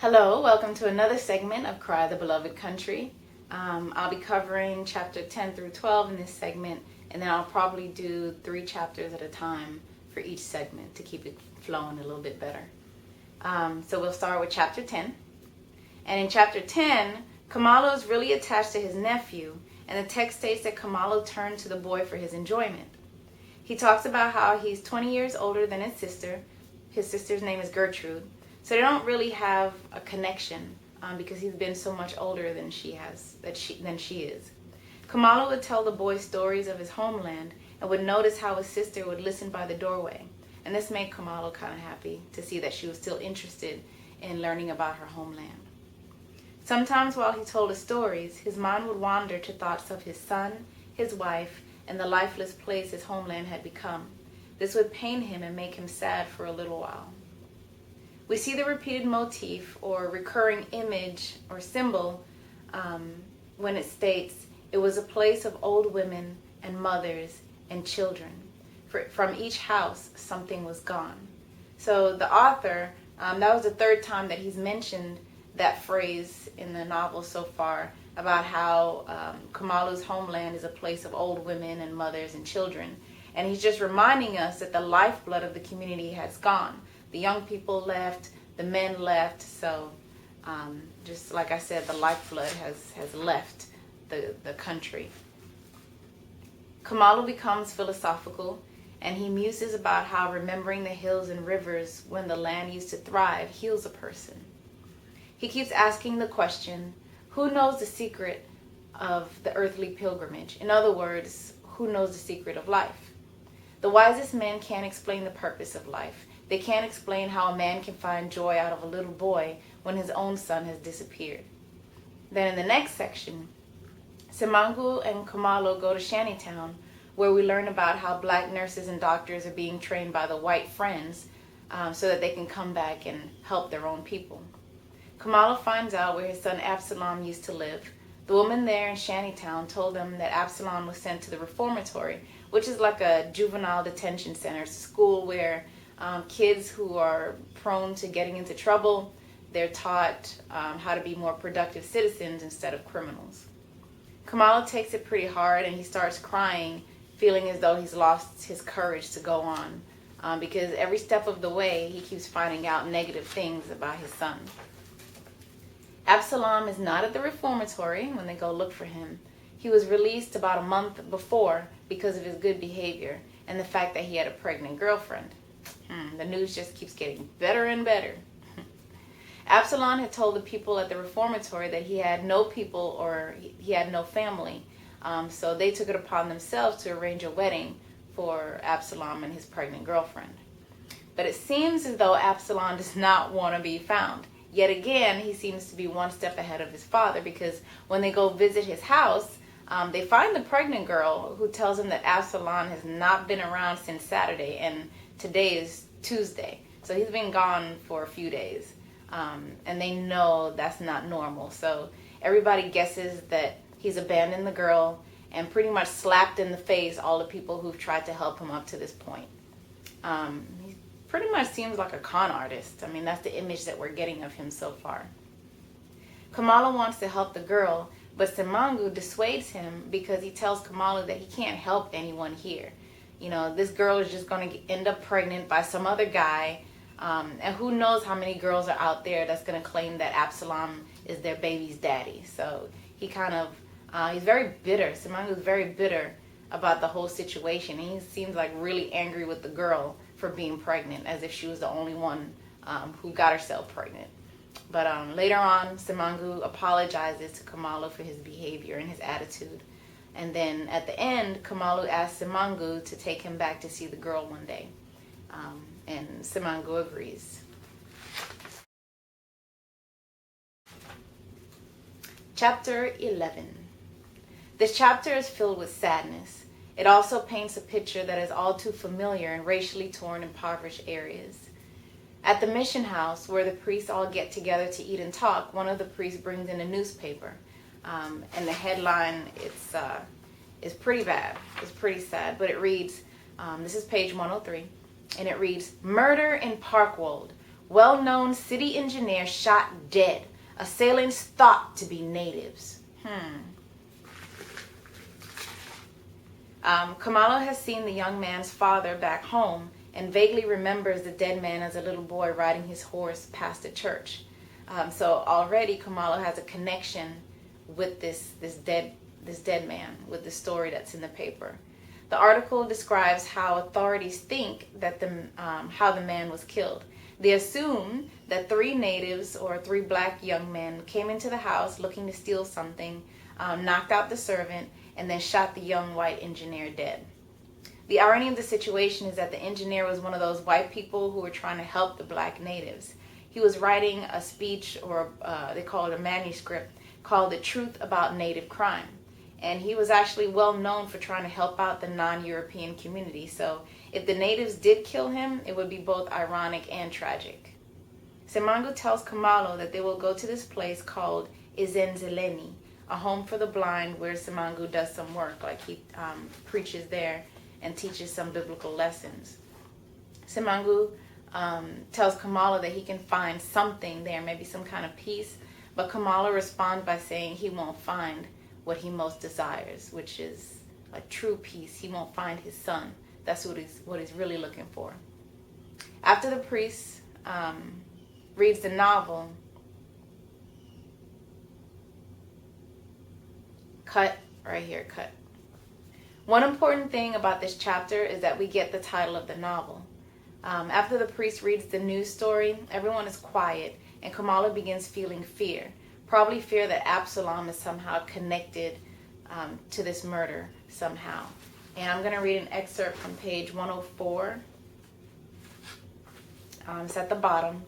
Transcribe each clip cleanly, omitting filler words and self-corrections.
Hello, welcome to another segment of Cry the Beloved Country. I'll be covering chapter 10 through 12 in this segment, and then I'll probably do 3 chapters at a time for each segment to keep it flowing a little bit better. So we'll start with chapter 10. And in chapter 10, Kamala is really attached to his nephew, and the text states that Kamala turned to the boy for his enjoyment. He talks about how he's 20 years older than his sister. His sister's name is Gertrude. So they don't really have a connection because he's been so much older than she is. Kamala would tell the boy stories of his homeland and would notice how his sister would listen by the doorway. And this made Kamala kind of happy to see that she was still interested in learning about her homeland. Sometimes while he told his stories, his mind would wander to thoughts of his son, his wife, and the lifeless place his homeland had become. This would pain him and make him sad for a little while. We see the repeated motif or recurring image or symbol when it states, "It was a place of old women and mothers and children. From each house, something was gone." So the author, that was the 3rd time that he's mentioned that phrase in the novel so far about how Kamala's homeland is a place of old women and mothers and children. And he's just reminding us that the lifeblood of the community has gone. The young people left, the men left, so just like I said, the lifeblood has left the country. Kamala becomes philosophical, and he muses about how remembering the hills and rivers when the land used to thrive heals a person. He keeps asking the question, who knows the secret of the earthly pilgrimage? In other words, who knows the secret of life? The wisest men can't explain the purpose of life. They can't explain how a man can find joy out of a little boy when his own son has disappeared. Then in the next section, Simangu and Kamala go to Shantytown, where we learn about how black nurses and doctors are being trained by the white friends so that they can come back and help their own people. Kamala finds out where his son Absalom used to live. The woman there in Shantytown told them that Absalom was sent to the reformatory, which is like a juvenile detention center. It's a school where kids who are prone to getting into trouble, they're taught how to be more productive citizens instead of criminals. Kamala takes it pretty hard and he starts crying, feeling as though he's lost his courage to go on because every step of the way he keeps finding out negative things about his son. Absalom is not at the reformatory when they go look for him. He was released about a month before because of his good behavior and the fact that he had a pregnant girlfriend. The news just keeps getting better and better. Absalom had told the people at the reformatory that he had no people or he had no family. So they took it upon themselves to arrange a wedding for Absalom and his pregnant girlfriend. But it seems as though Absalom does not want to be found. Yet again, he seems to be one step ahead of his father because when they go visit his house, they find the pregnant girl who tells him that Absalom has not been around since Saturday and today is Tuesday. So he's been gone for a few days. And they know that's not normal. So everybody guesses that he's abandoned the girl and pretty much slapped in the face all the people who've tried to help him up to this point. He pretty much seems like a con artist. I mean, that's the image that we're getting of him so far. Kamala wants to help the girl, but Simangu dissuades him because he tells Kamala that he can't help anyone here. You know, this girl is just going to end up pregnant by some other guy. And who knows how many girls are out there that's going to claim that Absalom is their baby's daddy. So he kind of, he's very bitter. Simangu is very bitter about the whole situation. He seems like really angry with the girl for being pregnant, as if she was the only one who got herself pregnant. But later on, Simangu apologizes to Kamala for his behavior and his attitude. And then at the end, Kamala asks Simangu to take him back to see the girl one day. And Simangu agrees. Chapter 11. This chapter is filled with sadness. It also paints a picture that is all too familiar in racially torn, impoverished areas. At the mission house, where the priests all get together to eat and talk, one of the priests brings in a newspaper. And the headline, it's pretty bad. It's pretty sad, but it reads, this is page 103, and it reads, "Murder in Parkwald. Well-known city engineer shot dead. Assailants thought to be natives. Kamala has seen the young man's father back home and vaguely remembers the dead man as a little boy riding his horse past a church. So already Kamala has a connection with this dead man, with the story that's in the paper. The article describes how authorities think that how the man was killed. They assume that 3 natives or 3 black young men came into the house looking to steal something, knocked out the servant, and then shot the young white engineer dead. The irony of the situation is that the engineer was one of those white people who were trying to help the black natives. He was writing a speech, or they call it a manuscript, called The Truth About Native Crime. And he was actually well known for trying to help out the non-European community. So if the natives did kill him, it would be both ironic and tragic. Semangu tells Kamala that they will go to this place called Izenzeleni, a home for the blind, where Semangu does some work, like he preaches there and teaches some biblical lessons. Semangu tells Kamala that he can find something there, maybe some kind of peace, but Kamala responds by saying he won't find what he most desires, which is like true peace. He won't find his son. That's what he's really looking for. After the priest reads the novel, cut right here, cut. One important thing about this chapter is that we get the title of the novel. After the priest reads the news story, everyone is quiet, and Kamala begins feeling fear. Probably fear that Absalom is somehow connected to this murder somehow. And I'm going to read an excerpt from page 104. It's at the bottom.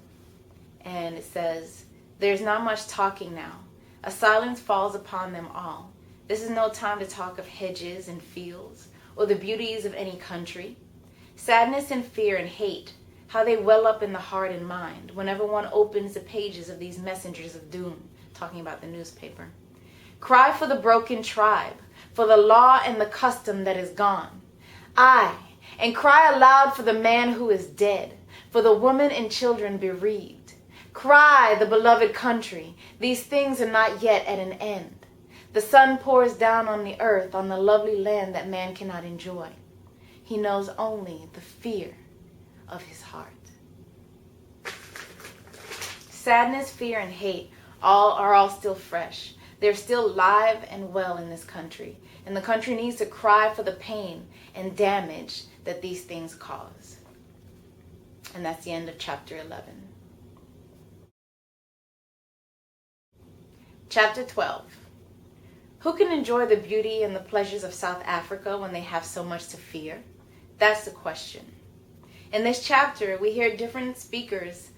And it says, "There's not much talking now. A silence falls upon them all. This is no time to talk of hedges and fields or the beauties of any country. Sadness and fear and hate, how they well up in the heart and mind whenever one opens the pages of these messengers of doom," talking about the newspaper. "Cry for the broken tribe, for the law and the custom that is gone. Aye, and cry aloud for the man who is dead, for the woman and children bereaved. Cry, the beloved country, these things are not yet at an end. The sun pours down on the earth, on the lovely land that man cannot enjoy. He knows only the fear of his heart." Sadness, fear, and hate are all still fresh. They're still live and well in this country. And the country needs to cry for the pain and damage that these things cause. And that's the end of chapter 11. Chapter 12. Who can enjoy the beauty and the pleasures of South Africa when they have so much to fear? That's the question. In this chapter, we hear different speakers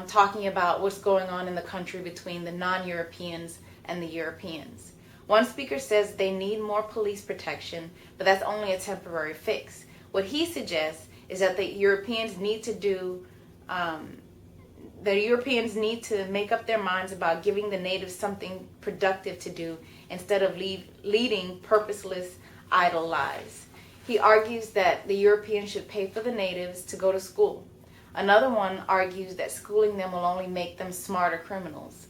talking about what's going on in the country between the non-Europeans and the Europeans. One speaker says they need more police protection, but that's only a temporary fix. What he suggests is that the Europeans need to make up their minds about giving the natives something productive to do instead of leading purposeless, idle lives. He argues that the Europeans should pay for the natives to go to school. Another one argues that schooling them will only make them smarter criminals.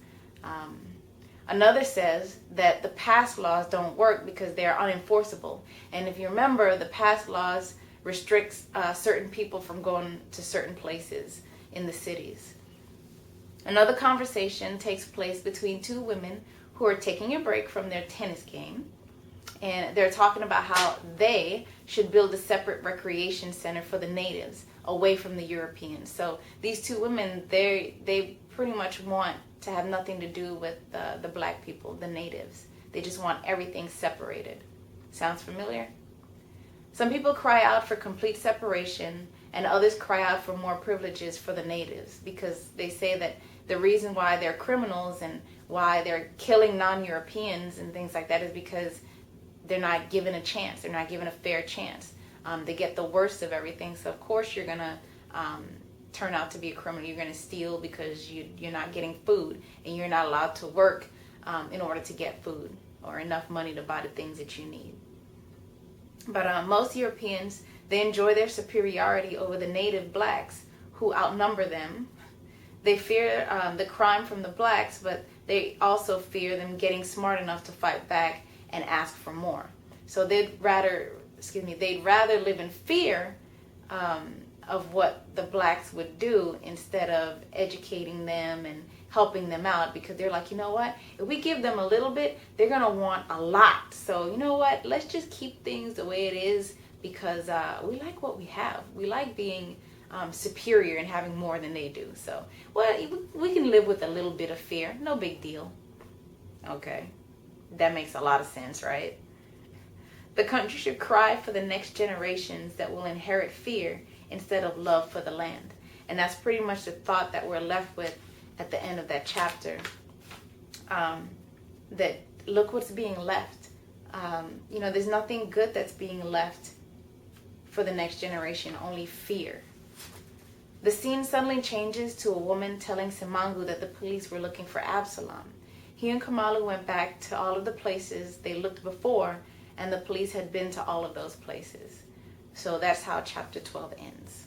Another says that the past laws don't work because they are unenforceable. And if you remember, the past laws restricts certain people from going to certain places in the cities. Another conversation takes place between 2 women who are taking a break from their tennis game. And they're talking about how they should build a separate recreation center for the natives away from the Europeans. So these 2 women, they pretty much want to have nothing to do with the black people, the natives. They just want everything separated. Sounds familiar? Some people cry out for complete separation, and others cry out for more privileges for the natives because they say that the reason why they're criminals and why they're killing non-Europeans and things like that is because they're not given a chance. They're not given a fair chance. They get the worst of everything. So of course you're going to turn out to be a criminal. You're going to steal because you're not getting food, and you're not allowed to work in order to get food or enough money to buy the things that you need. But most Europeans, they enjoy their superiority over the native blacks who outnumber them. They fear the crime from the blacks, but they also fear them getting smart enough to fight back and ask for more. So they'd rather live in fear of what the blacks would do instead of educating them and helping them out, because they're like, you know what, if we give them a little bit, they're gonna want a lot. So you know what, let's just keep things the way it is, because we like what we have. We like being superior and having more than they do. So, well, we can live with a little bit of fear. No big deal. Okay, that makes a lot of sense, right? The country should cry for the next generations that will inherit fear instead of love for the land. And that's pretty much the thought that we're left with at the end of that chapter. That look what's being left. There's nothing good that's being left for the next generation, only fear. The scene suddenly changes to a woman telling Simangu that the police were looking for Absalom. He and Kamala went back to all of the places they looked before, and the police had been to all of those places. So that's how chapter 12 ends.